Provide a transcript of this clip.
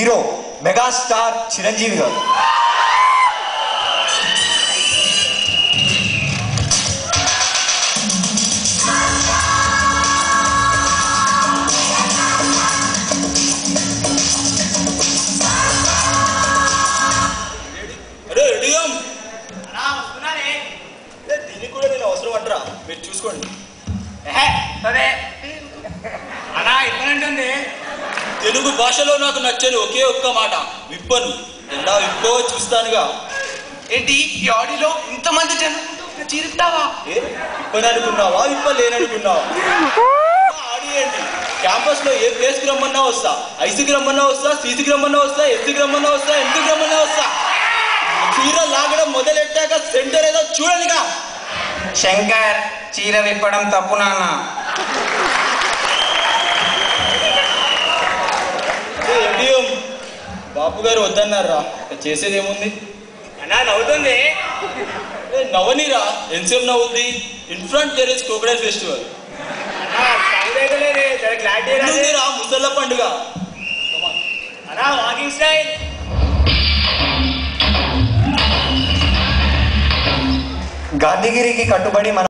Hero megastar Chiranjeevi గారు. దీనికి కూడా నేను అవసరం అంటారా? మీరు చూసుకోండి. సరే అలా ఇప్పనంటుంది. తెలుగు భాషలో నాకు నచ్చని ఒకే ఒక్క మాట, విప్పను. ఎలా విప్పో చూస్తానుగా. ఏంటి ఈ ఆడియోలో ఇంతమంది జనం చీరుతావా? విప్పననుకున్నావా విప్పలేననుకున్నావా? ఆడియో ఏంటి? క్యాంపస్ లో ఏ ప్లేస్ కి రమ్మన్నా వస్తా, ఐసీకి రమ్మన్నా వస్తా, సీసీకి రమ్మన్నా వస్తా, ఎస్సీకి రమ్మన్నా వస్తా, ఎంపీకి రమ్మన్నా వస్తా. చీర లాగడం మొదలెట్టాక సెంటర్ ఏదో చూడనిగా. శంకర్, చీర విప్పడం తప్పు నాన్న. బాపు గారు వద్దన్నారా, చేసేది ఏముంది? అన్నా నవ్వుతుంది. నవ్వనిరా, ఎంతసేపు నవ్వుద్ది? In front there is crocodile festival. ముసళ్ళ పండుగ. Walking style. గాంధీగిరికి కట్టుబడి మన